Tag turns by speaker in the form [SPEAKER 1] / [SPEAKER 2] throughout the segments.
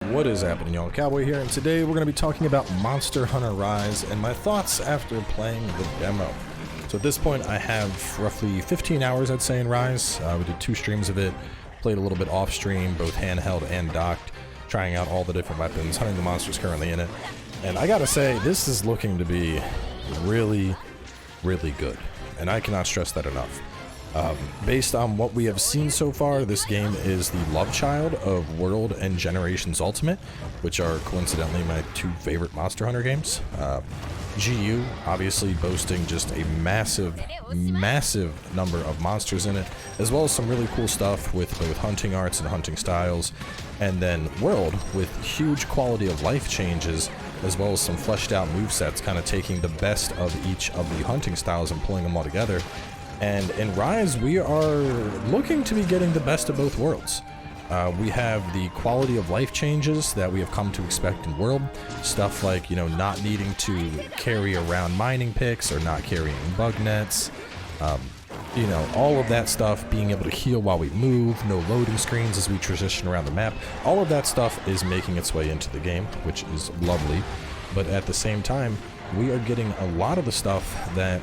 [SPEAKER 1] What is happening, y'all? Cowboy here, and today we're going to be talking about Monster Hunter Rise and my thoughts after playing the demo. So at this point I have roughly 15 hours, I'd say, in Rise. We did 2 streams of it, played a little bit off stream, both handheld and docked, trying out all the different weapons, hunting the monsters currently in it. And I gotta say, this is looking to be really, really good, and I cannot stress that enough. Based on what we have seen so far, this game is the love child of World and Generations Ultimate, which are coincidentally my 2 favorite Monster Hunter games. GU obviously boasting just a massive number of monsters in it, as well as some really cool stuff with both hunting arts and hunting styles, and then World with huge quality of life changes, as well as some fleshed out movesets, kind of taking the best of each of the hunting styles and pulling them all together. And in Rise, we are looking to be getting the best of both worlds. We have the quality of life changes that we have come to expect in World. Stuff like, not needing to carry around mining picks or not carrying bug nets. All of that stuff, being able to heal while we move, no loading screens as we transition around the map. All of that stuff is making its way into the game, which is lovely. But at the same time, we are getting a lot of the stuff that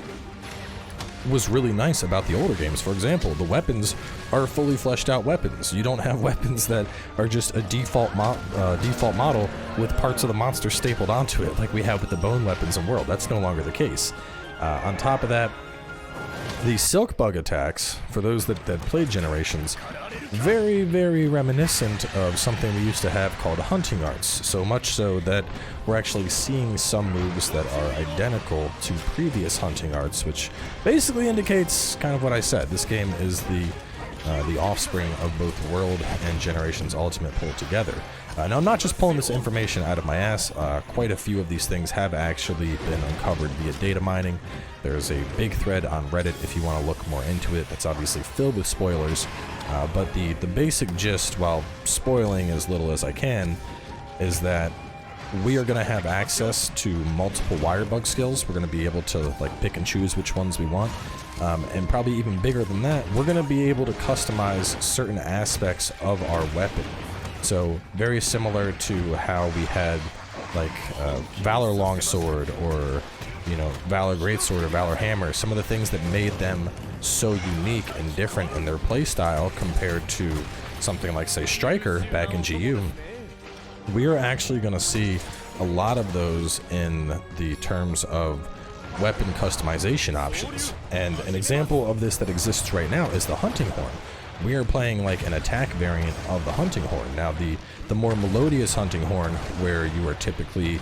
[SPEAKER 1] was really nice about the older games. For example, the weapons are fully fleshed out weapons. You don't have weapons that are just a default model with parts of the monster stapled onto it like we have with the bone weapons in World. That's no longer the case. On top of that, the silk bug attacks, for those that played Generations, very, very reminiscent of something we used to have called hunting arts. So much so that we're actually seeing some moves that are identical to previous hunting arts, which basically indicates kind of what I said. This game is the offspring of both World and Generations Ultimate pulled together. Now, I'm not just pulling this information out of my ass. Quite a few of these things have actually been uncovered via data mining. There's a big thread on Reddit if you want to look more into it. That's obviously filled with spoilers. But the basic gist, while spoiling as little as I can, is that we are going to have access to multiple Wirebug skills. We're going to be able to pick and choose which ones we want. And probably even bigger than that, we're going to be able to customize certain aspects of our weapon. So very similar to how we had Valor Longsword or Valor Greatsword or Valor Hammer, some of the things that made them so unique and different in their playstyle compared to something like, say, Striker back in GU. We are actually going to see a lot of those in the terms of weapon customization options. And an example of this that exists right now is the hunting horn. We are playing an attack variant of the hunting horn. Now, the more melodious hunting horn, where you are typically,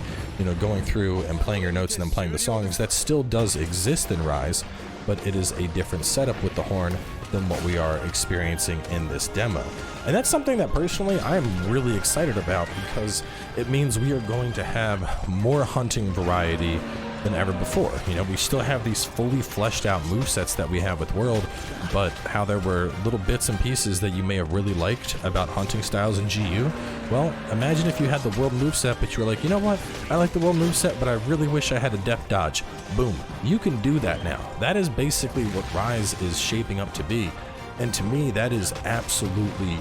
[SPEAKER 1] going through and playing your notes and then playing the songs, that still does exist in Rise, but it is a different setup with the horn than what we are experiencing in this demo. And that's something that personally I am really excited about, because it means we are going to have more hunting variety than ever before. We still have these fully fleshed out movesets that we have with World, but how there were little bits and pieces that you may have really liked about hunting styles in GU. Well, imagine if you had the World moveset, but you were like, you know what, I like the World moveset, but I really wish I had a depth dodge. Boom, you can do that now. That is basically what Rise is shaping up to be, and to me, that is absolutely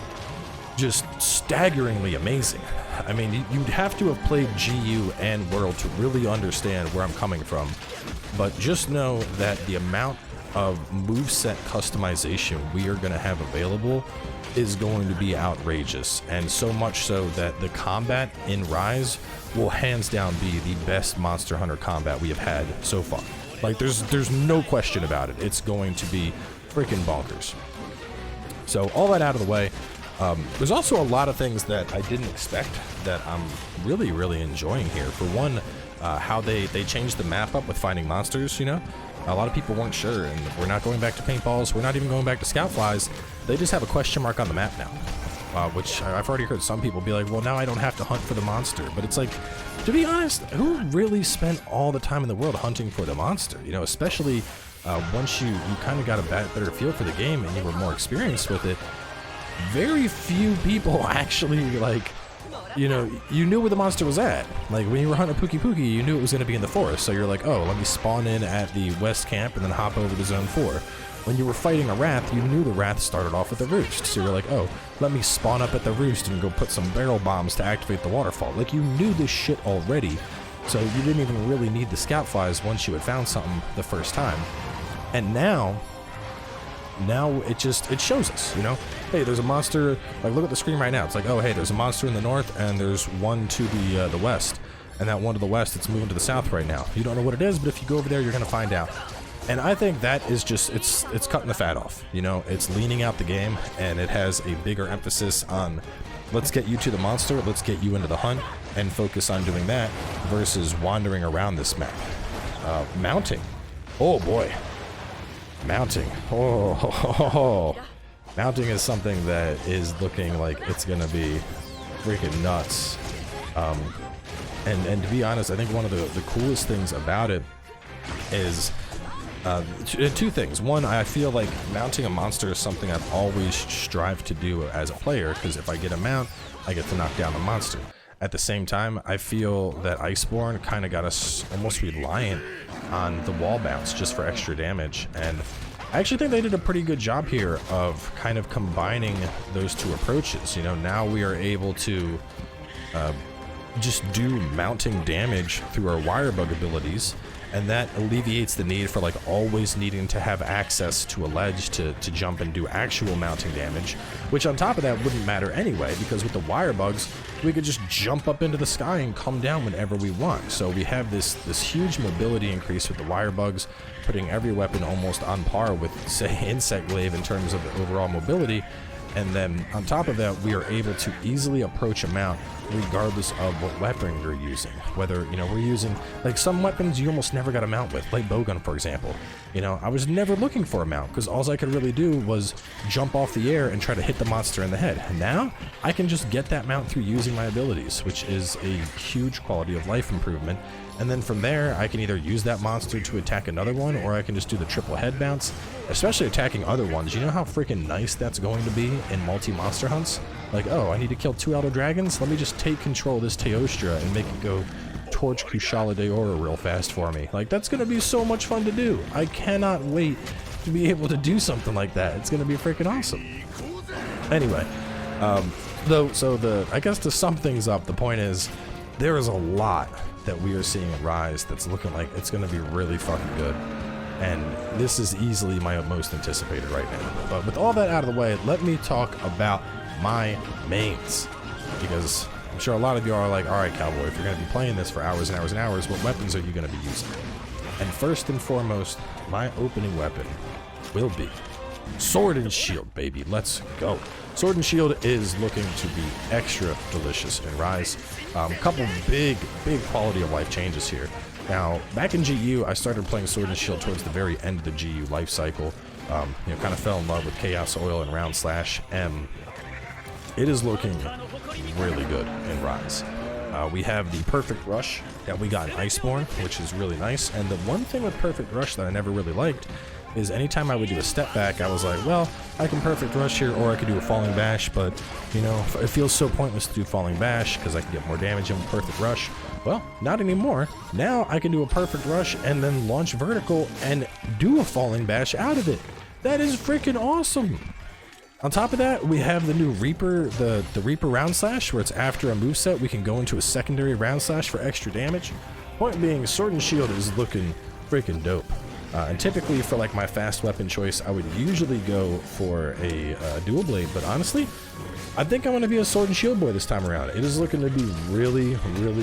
[SPEAKER 1] just staggeringly amazing. I mean, you'd have to have played GU and World to really understand where I'm coming from, but just know that the amount of moveset customization we are going to have available is going to be outrageous, and so much so that the combat in Rise will hands down be the best Monster Hunter combat we have had so far. There's no question about it. It's going to be freaking bonkers. So all that out of the way, there's also a lot of things that I didn't expect that I'm really, really enjoying here. For one, how they changed the map up with finding monsters, A lot of people weren't sure, and we're not going back to paintballs, we're not even going back to scout flies. They just have a question mark on the map now, which I've already heard some people be like, well, now I don't have to hunt for the monster. But it's like, to be honest, who really spent all the time in the world hunting for the monster? Especially once you kind of got a better feel for the game and you were more experienced with it. Very few people actually, you knew where the monster was at. When you were hunting Pookie Pookie, you knew it was going to be in the forest. So you're like, oh, let me spawn in at the west camp and then hop over to zone 4. when you were fighting a Wrath, you knew the Wrath started off at the roost. So you're like, oh, let me spawn up at the roost and go put some barrel bombs to activate the waterfall. Like, you knew this shit already, so you didn't even really need the scout flies once you had found something the first time. And now it shows us, you know, hey, there's a monster. Like, look at the screen right now. It's like, oh, hey, there's a monster in the north, and there's one to the west, and that one to the west, it's moving to the south right now. You don't know what it is, but if you go over there, you're gonna find out. And I think that is just, it's cutting the fat off, you know. It's leaning out the game, and it has a bigger emphasis on, let's get you to the monster, let's get you into the hunt, and focus on doing that versus wandering around this map. Mounting, oh boy. Mounting. Oh, mounting is something that is looking like it's gonna be freaking nuts. And to be honest, I think one of the coolest things about it is two things. One, I feel like mounting a monster is something I've always strived to do as a player, because if I get a mount, I get to knock down the monster. At the same time, I feel that Iceborne kind of got us almost reliant on the wall bounce just for extra damage, and I actually think they did a pretty good job here of kind of combining those two approaches. You know, now we are able to just do mounting damage through our Wirebug abilities, and that alleviates the need for like always needing to have access to a ledge to jump and do actual mounting damage, which on top of that wouldn't matter anyway, because with the Wirebugs we could just jump up into the sky and come down whenever we want. So we have this huge mobility increase with the Wirebugs, putting every weapon almost on par with, say, Insect Glaive in terms of the overall mobility. And then on top of that, we are able to easily approach a mount regardless of what weapon you're using. Whether, you know, we're using, like, some weapons you almost never got a mount with, like bowgun, for example. You know, I was never looking for a mount because all I could really do was jump off the air and try to hit the monster in the head. And now I can just get that mount through using my abilities, which is a huge quality of life improvement. And then from there, I can either use that monster to attack another one, or I can just do the triple head bounce, especially attacking other ones. You know how freaking nice that's going to be in multi-monster hunts? Like, oh, I need to kill 2 Elder Dragons? Let me just take control of this Teostra and make it go torch Kushala Deora real fast for me. Like, that's going to be so much fun to do. I cannot wait to be able to do something like that. It's going to be freaking awesome. Anyway, I guess to sum things up, the point is, there is a lot that we are seeing at Rise that's looking like it's going to be really fucking good, and this is easily my most anticipated right now. But with all that out of the way, let me talk about my mains, because I'm sure a lot of you are like, alright Cowboy, if you're going to be playing this for hours and hours and hours, what weapons are you going to be using? And first and foremost, my opening weapon will be Sword and Shield, baby. Let's go. Sword and Shield is looking to be extra delicious in Rise. Couple big quality of life changes here. Now, back in GU, I started playing Sword and Shield towards the very end of the GU life cycle. You know, kind of fell in love with Chaos Oil and Round Slash, and it is looking really good in Rise. We have the Perfect Rush that we got in Iceborne, which is really nice. And the one thing with Perfect Rush that I never really liked is anytime I would do a step back, I was like, well, I can Perfect Rush here, or I could do a Falling Bash, but, you know, it feels so pointless to do Falling Bash because I can get more damage in Perfect Rush. Well, not anymore. Now I can do a Perfect Rush and then launch vertical and do a Falling Bash out of it. That is freaking awesome. On top of that, we have the new Reaper, the Reaper Round Slash, where it's after a moveset, we can go into a secondary Round Slash for extra damage. Point being, Sword and Shield is looking freaking dope. And typically for like my fast weapon choice, I would usually go for a dual blade, but honestly, I think I'm going to be a Sword and Shield boy this time around. It is looking to be really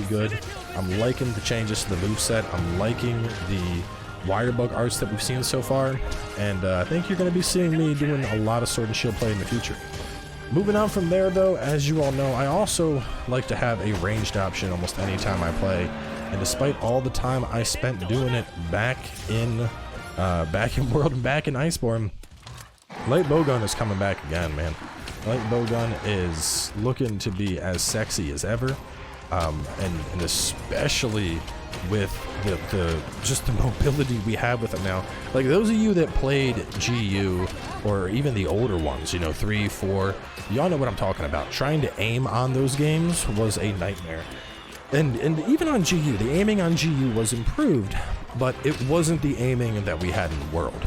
[SPEAKER 1] good. I'm liking the changes to the moveset. I'm liking the Wirebug arts that we've seen so far, and I think you're going to be seeing me doing a lot of Sword and Shield play in the future. Moving on from there though, as you all know, I also like to have a ranged option almost any time I play. And despite all the time I spent doing it back in World and back in Iceborne, Light Bowgun is coming back again, man. Light Bowgun is looking to be as sexy as ever, and especially with just the mobility we have with it now. Like, those of you that played GU, or even the older ones, you know, 3, 4, y'all know what I'm talking about. Trying to aim on those games was a nightmare. And even on GU, the aiming on GU was improved, but it wasn't the aiming that we had in the world.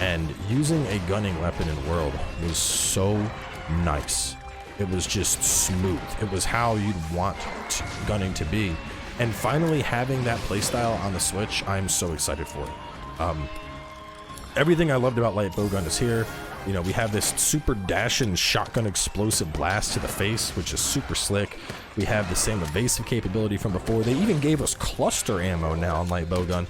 [SPEAKER 1] and using a gunning weapon in World was so nice. It was just smooth. It was how you'd want gunning to be. And finally having that playstyle on the Switch, I'm so excited for it. Everything I loved about light bowgun is here. You know, we have this super dashing shotgun explosive blast to the face, which is super slick. We have the same evasive capability from before. They even gave us cluster ammo now on light bowgun.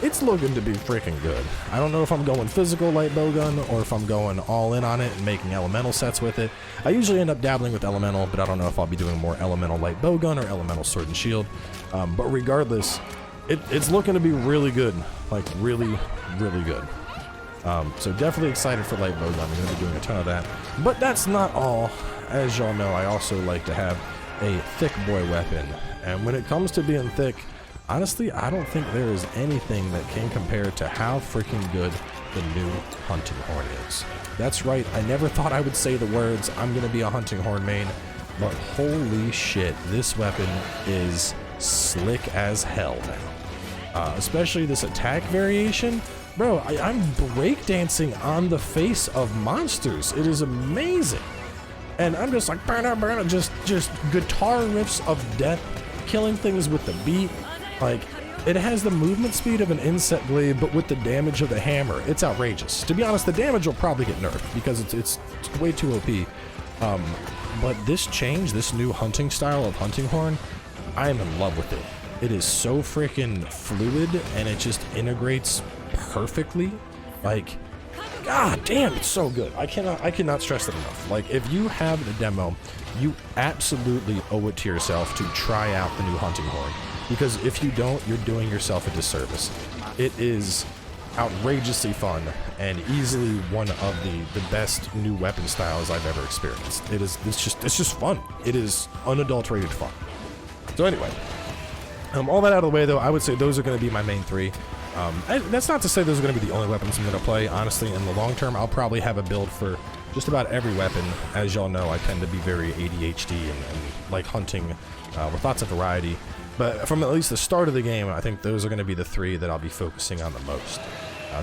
[SPEAKER 1] It's looking to be freaking good. I don't know if I'm going physical light bowgun or if I'm going all in on it and making elemental sets with it. I usually end up dabbling with elemental, but I don't know if I'll be doing more elemental light bowgun or elemental sword and shield. But regardless, it's looking to be really good. Like really, really good. So definitely excited for light bowgun. I'm going to be doing a ton of that. But that's not all. As y'all know, I also like to have a thick boy weapon. And when it comes to being thick, honestly, I don't think there is anything that can compare to how freaking good the new hunting horn is. That's right, I never thought I would say the words, I'm going to be a hunting horn main, but holy shit, this weapon is slick as hell now. Especially this attack variation. Bro, I'm breakdancing on the face of monsters. It is amazing. And I'm just like, just guitar riffs of death, killing things with the beat. Like, it has the movement speed of an inset blade, but with the damage of the hammer. It's outrageous. To be honest, the damage will probably get nerfed because it's way too OP. But this change, this new hunting style of hunting horn, I am in love with it. It is so freaking fluid, and it just integrates perfectly. Like, god damn, it's so good. I cannot stress that enough. Like, if you have the demo, you absolutely owe it to yourself to try out the new hunting horn. Because if you don't, you're doing yourself a disservice. It is outrageously fun and easily one of the best new weapon styles I've ever experienced. It's just fun. It is unadulterated fun. So anyway, all that out of the way though, I would say those are going to be my main three. That's not to say those are going to be the only weapons I'm going to play. Honestly, in the long term, I'll probably have a build for just about every weapon. As y'all know, I tend to be very ADHD and like hunting with lots of variety. But from at least the start of the game, I think those are going to be the three that I'll be focusing on the most.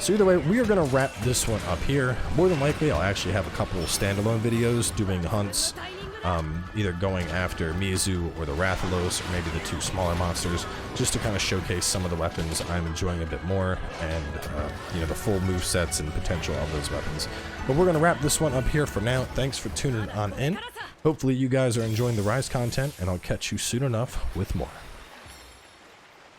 [SPEAKER 1] So either way, we are going to wrap this one up here. More than likely, I'll actually have a couple standalone videos doing hunts, either going after Mizu or the Rathalos, or maybe the two smaller monsters, just to kind of showcase some of the weapons I'm enjoying a bit more, and you know, the full move sets and potential of those weapons. But we're going to wrap this one up here for now. Thanks for tuning on in. Hopefully you guys are enjoying the Rise content, and I'll catch you soon enough with more.